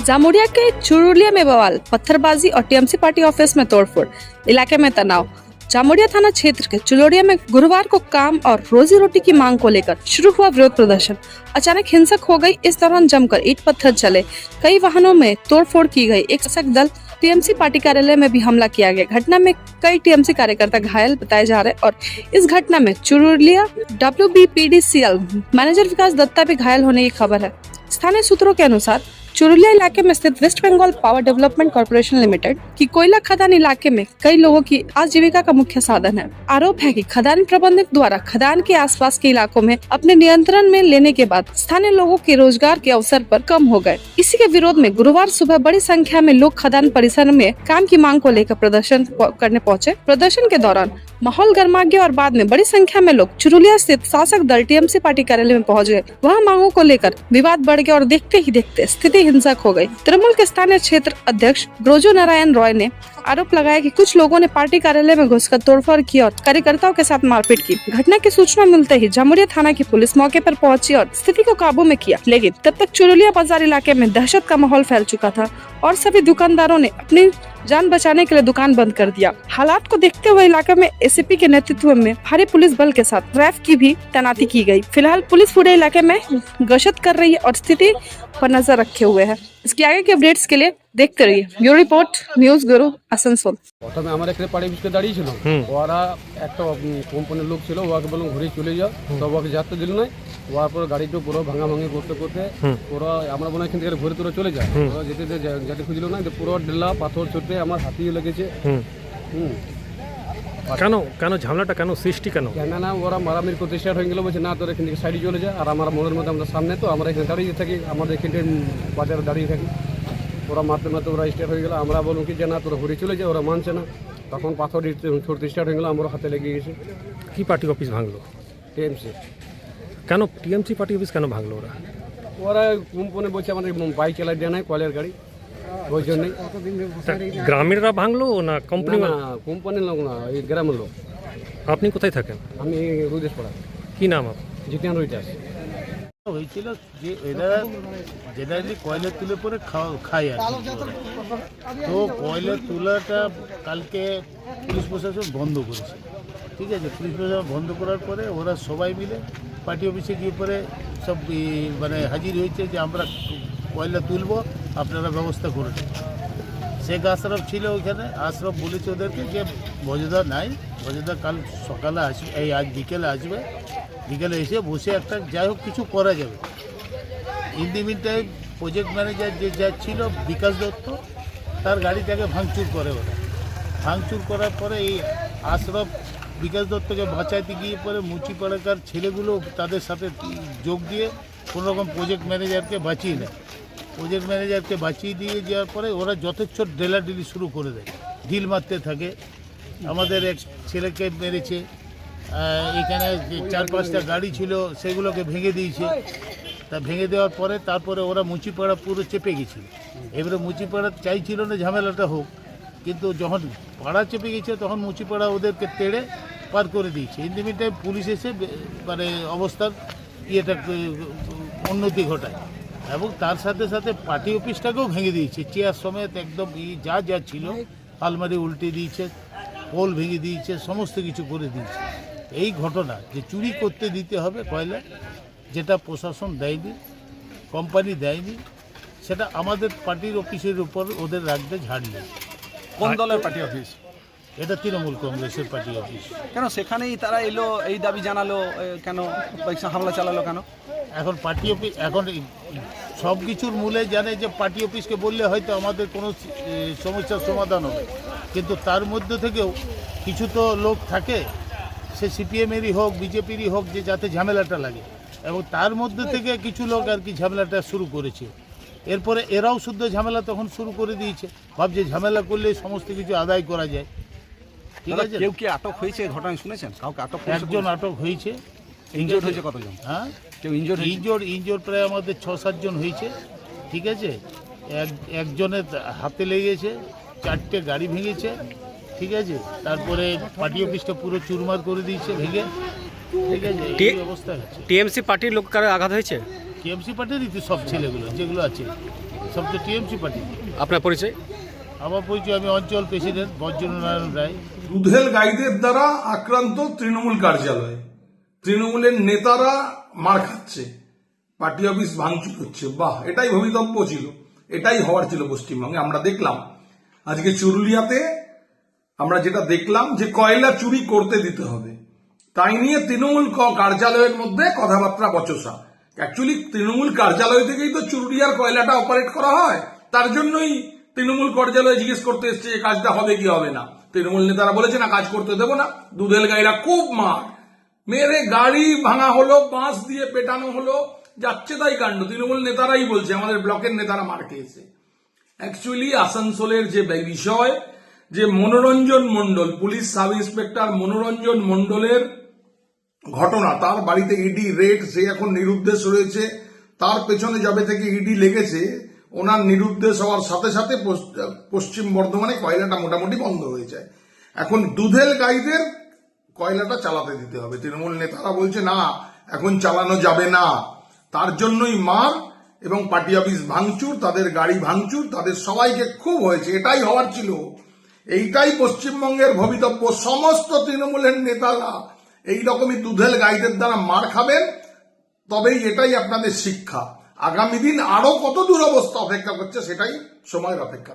जामुड़िया के चुरुलिया में बवाल, पत्थरबाजी और टीएमसी पार्टी ऑफिस में तोड़फोड़, इलाके में तनाव। जामुड़िया थाना क्षेत्र के चुलोड़िया में गुरुवार को काम और रोजी रोटी की मांग को लेकर शुरू हुआ विरोध प्रदर्शन। अचानक हिंसक हो गई। इस दौरान जमकर ईंट पत्थर चले, कई वाहनों में तोड़फोड़ की गई। एक शासक दल टीएमसी पार्टी कार्यालय में भी हमला किया गया। घटना में कई टीएमसी कार्यकर्ता घायल बताए जा रहे और इस घटना में चुरुलिया WBPDCL मैनेजर विकास दत्ता भी घायल होने की खबर है। स्थानीय सूत्रों के अनुसार चुरुलिया इलाके में स्थित West Bengal power development corporation limited की कोयला खदान इलाके में कई लोगों की आजीविका का मुख्य साधन है। आरोप है कि खदान प्रबंधक द्वारा खदान के आसपास के इलाकों में अपने नियंत्रण में लेने के बाद स्थानीय लोगों के रोजगार के अवसर पर कम हो गए। इसी के विरोध में गुरुवार सुबह बड़ी संख्या में लोग खदान परिसर में काम की मांग को लेकर प्रदर्शन करने पहुंचे। प्रदर्शन के दौरान माहौल गर्मा गया और बाद में बड़ी संख्या में लोग चुरुलिया स्थित शासक दल टीएमसी पार्टी कार्यालय में पहुंच गए। वहां मांगों को लेकर विवाद बढ़ गया और देखते ही देखते स्थिति हिंसक हो गई। तृणमूल के स्थानीय क्षेत्र अध्यक्ष ब्रोजो नारायण रॉय ने आरोप लगाया कि कुछ लोगों ने पार्टी कार्यालय में घुसकर तोड़फोड़ की और कार्यकर्ताओं के साथ मारपीट की। घटना की सूचना मिलते ही जामुड़िया थाना की पुलिस मौके पर पहुंची और स्थिति को काबू में किया, लेकिन तब तक चुरुलिया बाजार इलाके में दहशत का माहौल फैल चुका था और सभी दुकानदारों ने अपनी जान बचाने के लिए दुकान बंद कर दिया। हालात को देखते हुए इलाके में एसीपी के नेतृत्व में भारी पुलिस बल के साथ रैफ की भी तैनाती की गई। फिलहाल पुलिस पूरे इलाके में गश्त कर रही है और स्थिति पर नजर रखे हुए है। इसके आगे के अपडेट्स के लिए देखते रहिए ब्यूरो रिपोर्ट न्यूज गुरु आसनसोल। প্রথমে আমার এখানে পাড়ি বিস্কে দাঁড়িয়ে ছিল, ওরা একটা কোম্পানির লোক ছিল, ওকে বললাম ঘুরে চলে যাও, তো ওকে যেতে দিল না। ওর পর গাড়িটা পুরো ভাঙাভাঙি করতে করতে পুরো আমরা মনে এখান থেকে ঘুরে তুলে চলে যায়। যেতে যেতে খুঁজলো না, পুরো ডেলা পাথর ছুটে আমার হাতিয়ে লেগেছে। কেন কেন ঝামেলাটা কেন সৃষ্টি কেন? না ওরা মারামারি করতে স্টার্ট হয়ে গেল, বলছে না তোর এখান থেকে সাইডে চলে যায়। আর আমার মনের মধ্যে আমরা সামনে, তো আমরা এখানে দাঁড়িয়ে থাকি, আমাদের এখানে বাজারে দাঁড়িয়ে থাকি। ওরা মারতে মারতে ওরা স্টার্ট হয়ে গেল। আমরা বললাম কি যে না তোরা ঘুরে চলে যায়, ওরা মানছে না। তখন পাথর ছুটতে স্টার্ট হয়ে গেল, আমার হাতে লেগে গেছে। কি পার্টি অফিস ভাঙলো? টিএমসি। কেন টিএমসি পার্টি অফিস কেন ভাঙলো ওরা? ওরা কোম্পানি বলছে আমাদের বাইক চালাই দেওয়া নাই, কয়লার গাড়ি, ওই জন্যই। গ্রামেররা ভাঙলো না কোম্পানি? না কোম্পানির লোক না, এই গ্রামের লোক। আপনি কোথায় থাকেন? আমি রুদেশপাড়া। কি নাম আপনার? জিতেন রুইটাস। হয়েছিল যে এরা জেনারেলি কয়লা তুলে পরে খায় আর কি। তো কয়লা তোলাটা কালকে পুলিশ প্রশাসন বন্ধ করেছে, ঠিক আছে। পুলিশ প্রশাসন বন্ধ করার পরে ওরা সবাই মিলে পার্টি অফিসে গিয়ে পরে সব মানে হাজির হয়েছে যে আমরা কয়লা তুলব, আপনারা ব্যবস্থা করে দেন। শেখ আশরাফ ছিল ওইখানে। আশরাফ বলেছে ওদেরকে যে ভজদা নাই, ভজদা কাল সকালে আসবে, এই আজ বিকেলে আসবে, বিকেলে এসে বসে একটা যাই হোক কিছু করা যাবে। In the meantime project manager যে যা ছিল বিকাশ দত্ত, তার গাড়িটাকে ভাঙচুর করে ওরা। ভাঙচুর করার পরে এই আশরাফ বিকাশ দত্তকে বাঁচাইতে গিয়ে পরে মুচিপাড়াকার ছেলেগুলো তাদের সাথে যোগ দিয়ে কোনোরকম প্রজেক্ট ম্যানেজারকে বাঁচিয়ে নেয়। প্রজেক্ট ম্যানেজারকে বাঁচিয়ে দিয়ে যাওয়ার পরে ওরা যথেচ্ছ ডেলাডিলি শুরু করে দেয়, ঢিল মারতে থাকে। আমাদের এক ছেলেকে মেরেছে, এখানে 4-5টা গাড়ি ছিল সেগুলোকে ভেঙে দিয়েছে। তা ভেঙে দেওয়ার পরে তারপরে ওরা মুচিপাড়া পুরো চেপে গেছিল। এবারে মুচিপাড়া চাইছিল না ঝামেলাটা হোক, কিন্তু যখন পাড়া চেপে গেছে তখন মুচিপাড়া ওদেরকে তেড়ে পার করে দিয়েছে। In the meantime police এসে মানে অবস্থার ইয়েটা উন্নতি ঘটায় এবং তার সাথে সাথে পার্টি অফিসটাকেও ভেঙে দিয়েছে। চেয়ার সমেত একদম যা যা ছিল আলমারি উল্টে দিয়েছে, পোল ভেঙে দিয়েছে, সমস্ত কিছু করে দিয়েছে। এই ঘটনা যে চুরি করতে দিতে হবে কয়লা, যেটা প্রশাসন দেয়নি, কোম্পানি দেয়নি, সেটা আমাদের পার্টির অফিসের উপর ওদের রাখতে ঝাড়লে। কোন দলের পার্টি অফিস? এটা তৃণমূল কংগ্রেসের পার্টি অফিস। কেন সেখানেই তারা এলো, এই দাবি জানালো, কেন হামলা চালালো কেন? এখন পার্টি অফিস এখন সব কিছুর মূলে জানে যে পার্টি অফিসকে বললে হয়তো আমাদের কোনো সমস্যার সমাধান হবে, কিন্তু তার মধ্যে থেকেও কিছু তো লোক থাকে, সে সিপিএমেরই হোক বিজেপিরই হোক, যে যাতে ঝামেলাটা লাগে, এবং তার মধ্যে থেকে কিছু লোক আর কি ঝামেলাটা শুরু করেছে। এরপরে এরাও শুদ্ধ ঝামেলা তখন শুরু করে দিয়েছে, ভাবছে ঝামেলা করলে সমস্ত কিছু আদায় করা যায়, ঠিক আছে। কেউ কি আটক হয়েছে ঘটনায় শুনেছেন? কাউকে আটক? একজন আটক হয়েছে। ইনজোর্ড হয়েছে কতজন? হ্যাঁ, কেউ ইনজোর্ড প্রায় আমাদের 6-7 জন হয়েছে, ঠিক আছে। একজনের হাতে লেগেছে, 4টে গাড়ি ভেঙেছে, ঠিক আছে। তারপরে পার্টি অফিসটা পুরো চুরমার করে দিয়েছে ভেঙে, ঠিক আছে। এই অবস্থা হচ্ছে। টিএমসি পার্টির লোক কারো আঘাত হয়েছে? টিএমসি পার্টিরই তো সব ছেলেগুলো যেগুলো আছে সব তো টিএমসি পার্টি। আপনার পরিচয়? আমার পরিচয়, আমি অঞ্চল প্রেসিডেন্ট বজ্রনারায়ণ রায়। দুধেল গাইদের দ্বারা আক্রান্ত তৃণমূল কার্যালয়, তৃণমূলের নেতারা মার খাচ্ছে, পার্টি অফিস ভাঙচুর হচ্ছে। বাহ, এটাই ভবিতব্য ছিল, এটাই হওয়ার ছিল পশ্চিমবঙ্গে। আমরা দেখলাম আজকে চুরুলিয়াতে আমরা যেটা দেখলাম যে কয়লা চুরি করতে দিতে হবে, তাই নিয়ে তৃণমূল কার্যালয়ের মধ্যে কথাবার্তা বচসা। অ্যাকচুয়ালি তৃণমূল কার্যালয় থেকেই তো চুরুলিয়ার কয়লাটা অপারেট করা হয়, তার জন্যই তৃণমূল কার্যালয়ে জিজ্ঞেস করতে এসছে যে কাজটা হবে কি হবে না। তৃণমূল নেতারা বলেছে না, কাজ করতে দেবো না। দুধেল গাইরা খুব মার মেরে গাড়ি ভাঙা হলো, বাঁশ দিয়ে পেটানো হলো, যাচ্ছে তাই কাণ্ড। তৃণমূল নেতারাই বলছে, আমাদের ব্লকের নেতারা মার খেয়েছে। অ্যাকচুয়ালি আসানসোলের যে বিষয়, যে মনোরঞ্জন মণ্ডল, পুলিশ সাব ইন্সপেক্টর মনোরঞ্জন মণ্ডলের ঘটনা, তার বাড়িতে ইডি রেড, সে এখন নিরুদ্দেশ রয়েছে। তার পেছনে যবে থেকে ইডি লেগেছে, ওনার নিরুদ্দেশ হওয়ার সাথে সাথে পশ্চিম বর্ধমানে কয়লাটা মোটামুটি বন্ধ হয়ে যায়। এখন দুধেল গাইদের কয়লাটা চালাতে দিতে হবে। তৃণমূল নেতারা বলছে না, এখন চালানো যাবে না, তার জন্যই মার এবং পার্টি অফিস ভাঙচুর, তাদের গাড়ি ভাঙচুর, তাদের সবাইকে খুব হয়েছে। এটাই হওয়ার ছিল, এইটাই পশ্চিমবঙ্গের ভবিতব্য। সমস্ত তৃণমূলের নেতারা এইরকমই দুধেল গাইদের দ্বারা মার খাবেন, তবেই এটাই আপনাদের শিক্ষা। আগামী দিন আরো কত দুরবস্থা অপেক্ষা করছে, সেটাই সময়ের অপেক্ষা।